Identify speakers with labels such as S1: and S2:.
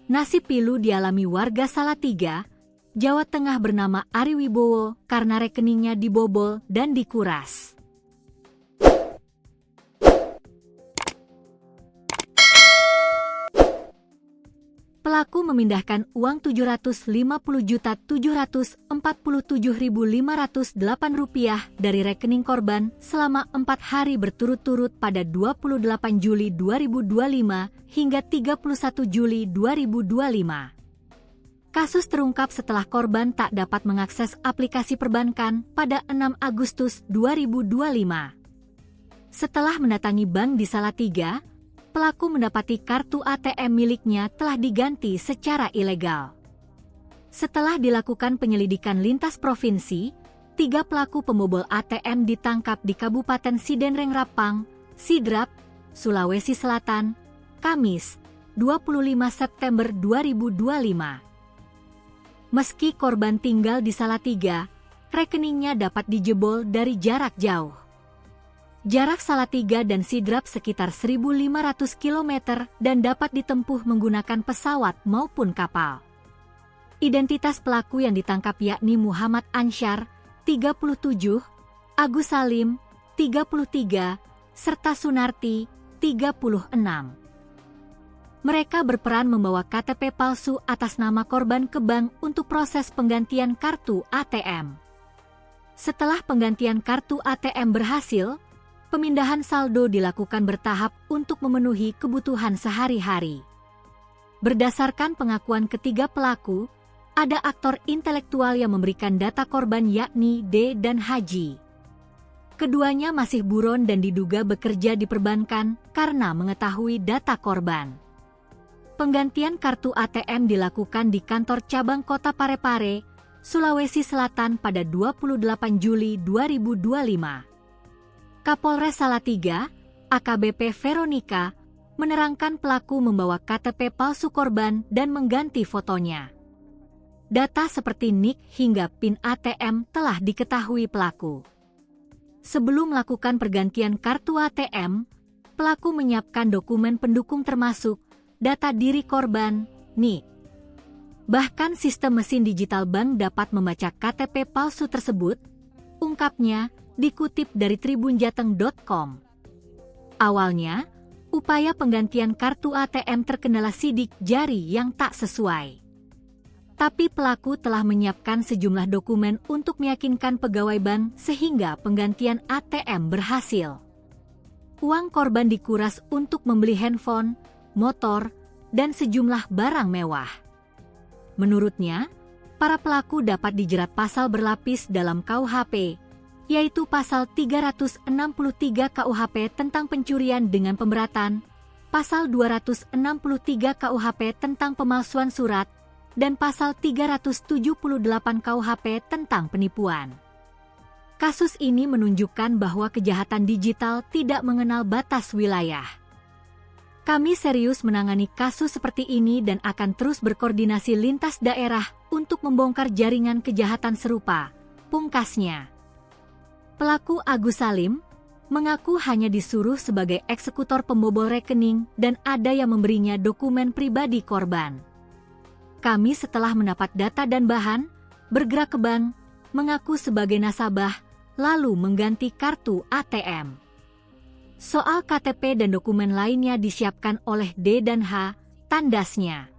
S1: Nasib pilu dialami warga Salatiga, Jawa Tengah bernama Ari Wibowo karena rekeningnya dibobol dan dikuras. Pelaku memindahkan uang Rp750.747.508 dari rekening korban selama 4 hari berturut-turut pada 28 Juli 2025 hingga 31 Juli 2025. Kasus terungkap setelah korban tak dapat mengakses aplikasi perbankan pada 6 Agustus 2025. Setelah mendatangi bank di Salatiga, pelaku mendapati kartu ATM miliknya telah diganti secara ilegal. Setelah dilakukan penyelidikan lintas provinsi, 3 pelaku pembobol ATM ditangkap di Kabupaten Sidenrengrapang, Sidrap, Sulawesi Selatan, Kamis, 25 September 2025. Meski korban tinggal di Salatiga, rekeningnya dapat dijebol dari jarak jauh. Jarak Salatiga dan Sidrap sekitar 1.500 km dan dapat ditempuh menggunakan pesawat maupun kapal. Identitas pelaku yang ditangkap yakni Muhammad Ansyar, 37, Agus Salim, 33, serta Sunarti, 36. Mereka berperan membawa KTP palsu atas nama korban ke bank untuk proses penggantian kartu ATM. Setelah penggantian kartu ATM berhasil, pemindahan saldo dilakukan bertahap untuk memenuhi kebutuhan sehari-hari. Berdasarkan pengakuan ketiga pelaku, ada aktor intelektual yang memberikan data korban yakni D dan Haji. Keduanya masih buron dan diduga bekerja di perbankan karena mengetahui data korban. Penggantian kartu ATM dilakukan di kantor cabang Kota Parepare, Sulawesi Selatan pada 28 Juli 2025. Kapolres Salatiga, AKBP Veronica, menerangkan pelaku membawa KTP palsu korban dan mengganti fotonya. Data seperti NIK hingga PIN ATM telah diketahui pelaku. Sebelum melakukan pergantian kartu ATM, pelaku menyiapkan dokumen pendukung termasuk data diri korban, NIK. Bahkan sistem mesin digital bank dapat membaca KTP palsu tersebut, ungkapnya, dikutip dari tribunjateng.com. Awalnya, upaya penggantian kartu ATM terkendala sidik jari yang tak sesuai. Tapi pelaku telah menyiapkan sejumlah dokumen untuk meyakinkan pegawai bank sehingga penggantian ATM berhasil. Uang korban dikuras untuk membeli handphone, motor, dan sejumlah barang mewah. Menurutnya, para pelaku dapat dijerat pasal berlapis dalam KUHP, yaitu pasal 363 KUHP tentang pencurian dengan pemberatan, pasal 263 KUHP tentang pemalsuan surat, dan pasal 378 KUHP tentang penipuan. Kasus ini menunjukkan bahwa kejahatan digital tidak mengenal batas wilayah. Kami serius menangani kasus seperti ini dan akan terus berkoordinasi lintas daerah untuk membongkar jaringan kejahatan serupa, pungkasnya. Pelaku Agus Salim mengaku hanya disuruh sebagai eksekutor pembobol rekening dan ada yang memberinya dokumen pribadi korban. Kami setelah mendapat data dan bahan, bergerak ke bank, mengaku sebagai nasabah, lalu mengganti kartu ATM. Soal KTP dan dokumen lainnya disiapkan oleh D dan H, tandasnya.